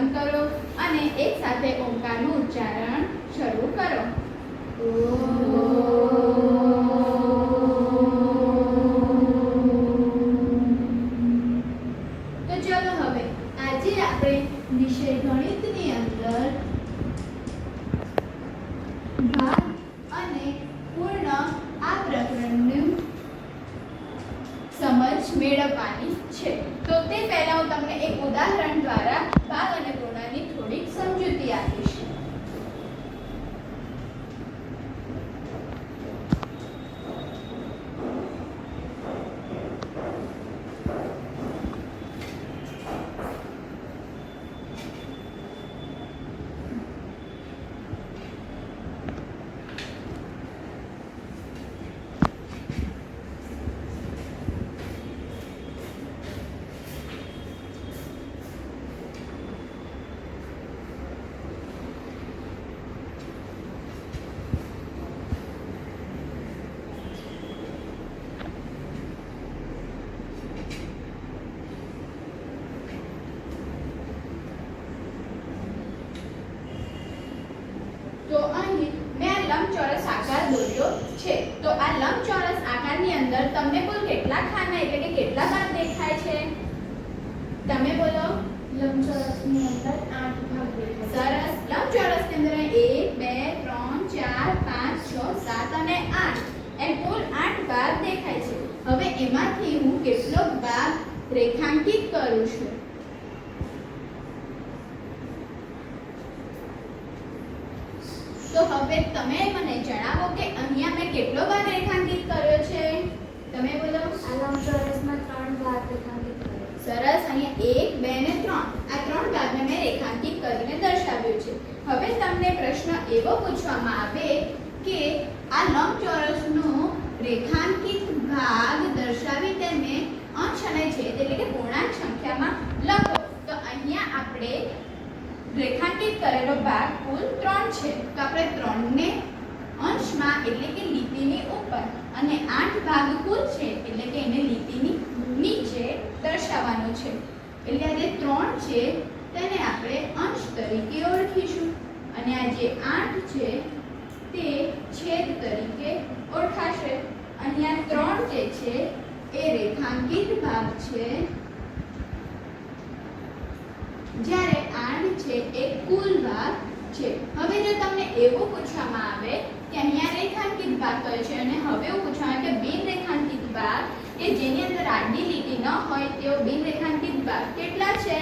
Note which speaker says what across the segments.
Speaker 1: બંધ કરો અને એક સાથે ઓમકારનું ઉચ્ચારણ શરૂ કરો. તો ચલો હવે આજે આપણે વિષય ગણિતની અંદર ભાગ અને પૂર્ણ આ પ્રકરણનું સમજ મેળવવાની છે. તો તે પહેલા હું તમને એક ઉદાહરણ દ્વારા ભાગ અને પૂર્ણની થોડીક સમજૂતી આપીશ. તો અહીં મેં લંબચોરસ આકાર દોર્યો છે. તો આ લંબચોરસ આકારની અંદર તમને કુલ કેટલા ખાના એટલે કે કેટલા ભાગ દેખાય છે? તમે બોલો.
Speaker 2: લંબચોરસની અંદર 8 ભાગ દેખાય.
Speaker 1: સરસ. લંબચોરસની અંદર 1 2 3 4 5 6 7 અને 8 એમ કુલ 8 ભાગ દેખાય છે. હવે એમાંથી હું કેટલો ભાગ રેખાંકિત કરું છું? તો હવે તમે મને જણાવો કે અહીંયા મેં કેટલો ભાગ રેખાંકિત કર્યો છે? તમે બોલો.
Speaker 2: આ લંબચોરસમાં 3 ભાગ રેખાંકિત કર્યા.
Speaker 1: સરસ. અહીંયા 1 2 ને 3 આ 3 ભાગને મેં રેખાંકિત કરીને દર્શાવ્યું છે. હવે તમને પ્રશ્ન એવો પૂછવામાં આવે કે આ લંબચોરસનો રેખાંકિત ભાગ દર્શાવી તેને અંશ અને છેદ એટલે કે પૂર્ણાંક સંખ્યામાં લખો. તો અહીંયા આપણે રેખાંકિત કરેલો ભાગ કુલ 3 છે. તો આપણે 3 ને અંશમાં એટલે કે લીટીની ઉપર અને 8 ભાગ કુલ છે એટલે કે એને લીટીની નીચે દર્શાવવાનું છે. એટલે આ જે 3 છે તેને આપણે અંશ તરીકે ઓળખીશું અને આ જે 8 છે તે છેદ તરીકે ઓળખાશે. અહીંયા 3 જે છે એ રેખાંકિત ભાગ છે જ્યારે 8 છે એ કુલ ભાગ છે. હવે જો તમને એવું પૂછવામાં આવે કે અહીંયા રેખાંકિત ભાગ કયો છે અને હવે એવું પૂછવામાં આવે કે બિન રેખાંકિત ભાગ કે જેની અંદર આડી લીટી ન હોય તેવો બિન રેખાંકિત ભાગ કેટલા છે?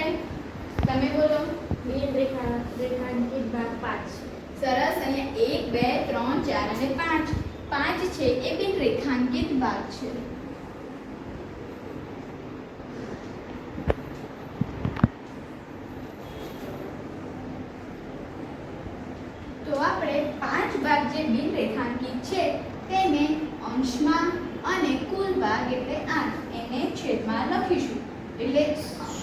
Speaker 1: તમે બોલો.
Speaker 2: બિન રેખાંકિત ભાગ 5.
Speaker 1: સરસ. અહીંયા 1 2 3 4 અને 5 5 છે એ બિન રેખાંકિત ભાગ છે. તો આપણે 5 ભાગ જે બિન રેખાંકિત છે તેને અંશમાં અને કુલ ભાગ એટલે 8 એને છેદમાં લખીશું. એટલે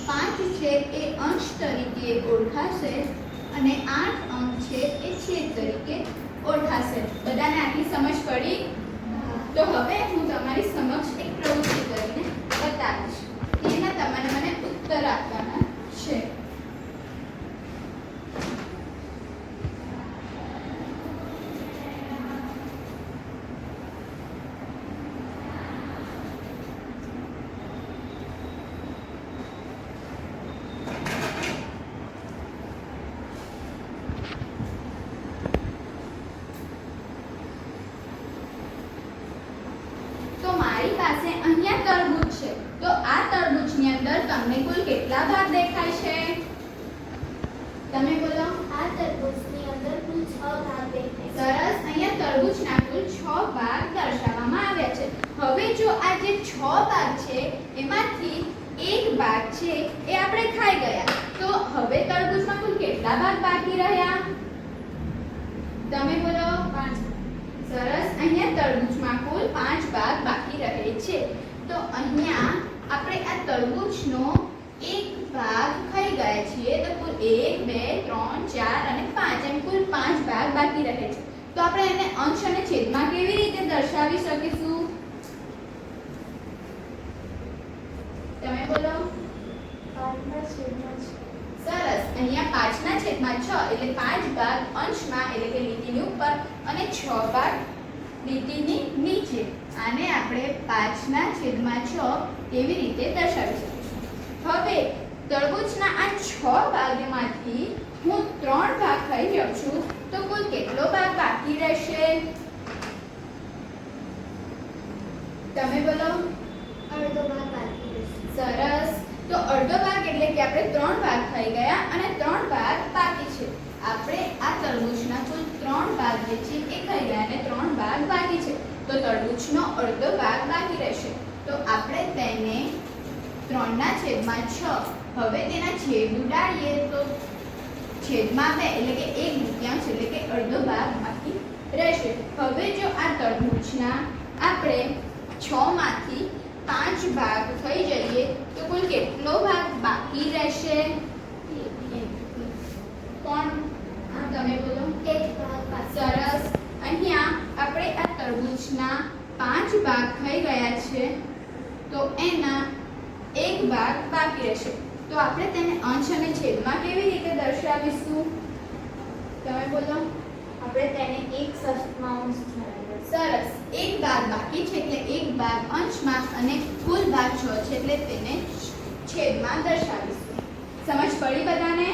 Speaker 1: 5 છે એ અંશ તરીકે ઓળખાશે અને 8 અંક છે એ છેદ તરીકે ઓળખાશે. બધાને આટલી સમજ પડી? તો હવે હું તમારી સમક્ષ એક પ્રવૃત્તિ કરીને બતાવીશ. એના તમારે મને ઉત્તર આપવાના છે. પાસે અહીંયા તરબૂચ છે. તો આ તરબૂચની અંદર તમને કુલ કેટલા ભાગ દેખાય છે? તમે બોલો.
Speaker 2: આ તરબૂચની અંદર કુલ 6 ભાગ દેખાય.
Speaker 1: સરસ. અહીંયા તરબૂચના કુલ 6 ભાગ દર્શાવવામાં આવ્યા છે. હવે જો આ જે 6 ભાગ છે એમાંથી એક ભાગ છે એ આપણે ખાઈ ગયા. તો હવે તરબૂચમાં કુલ કેટલા ભાગ બાકી રહ્યા? તમે બોલો. 5. સરસ. અહીંયા તરબૂચમાં કુલ 5 ભાગ બાકી રહે છે. તો અહીંયા આપણે આ તરબૂચનો એક ભાગ ખાઈ ગયા છીએ. તો કુલ 1 2 3 4 અને 5 એમ કુલ 5 ભાગ બાકી રહે છે. તો આપણે એને અંશ અને છેદમાં કેવી રીતે દર્શાવી શકીશું? તમે બોલો.
Speaker 2: 5 ના છેદમાં 6.
Speaker 1: સરસ. અહીંયા 5 ના છેદમાં 6 એટલે 5 ભાગ અંશમાં એટલે કે લીટીની ઉપર અને 6 ભાગ લીટીની નીચે. આને આપણે 5 ના છેદમાં 6 કેવી રીતે દર્શાવી શકીશું? હવે તરબૂચના આ 6 ભાગમાંથી હું 3 ભાગ ખાઈ રહ્યો છું તો કુલ કેટલો ભાગ બાકી રહેશે? તમે બોલો.
Speaker 2: અડધો ભાગ બાકી રહેશે.
Speaker 1: સરસ. તો અડધો ભાગ એટલે કે આપણે 3 ભાગ થઈ ગયા અને 3 ભાગ બાકી છે. આપણે આ તરબૂચના કુલ 3 ભાગ જે છે એ ખાઈ ગયા અને 3 ભાગ બાકી છે. તો તરબૂચનો અડધો ભાગ બાકી રહેશે. તો આપણે તેને 3 ના છેદમાં 6 હવે તેના છેદ ઉડાડીએ તો છેદમાં 2 એટલે કે 1/2 એટલે કે અડધો ભાગ બાકી રહેશે. હવે જો આ તરબૂચના આપણે 6 માંથી 5 ભાગ થઈ જઈએ તો કુલ કેટલો ભાગ બાકી રહેશે? કોણ? તમે બોલો.
Speaker 2: એક ભાગ બાકી.
Speaker 1: સરસ. અહીંયા આપણે આ તરબૂચના 5 ભાગ થઈ ગયા છે તો એના 1 ભાગ બાકી રહેશે. તો આપણે તેને અંશ અને છેદમાં કેવી રીતે દર્શાવીશું? તમે બોલો.
Speaker 2: આપણે તેને એક સપ્તમાંશ ધરાવીએ.
Speaker 1: સરસ. 1 ભાગ બાકી છે એટલે 1 ભાગ અંશમાં અને કુલ ભાગ 6 છે એટલે તેને છેદમાં દર્શાવીશું. સમજ પડી બધાને?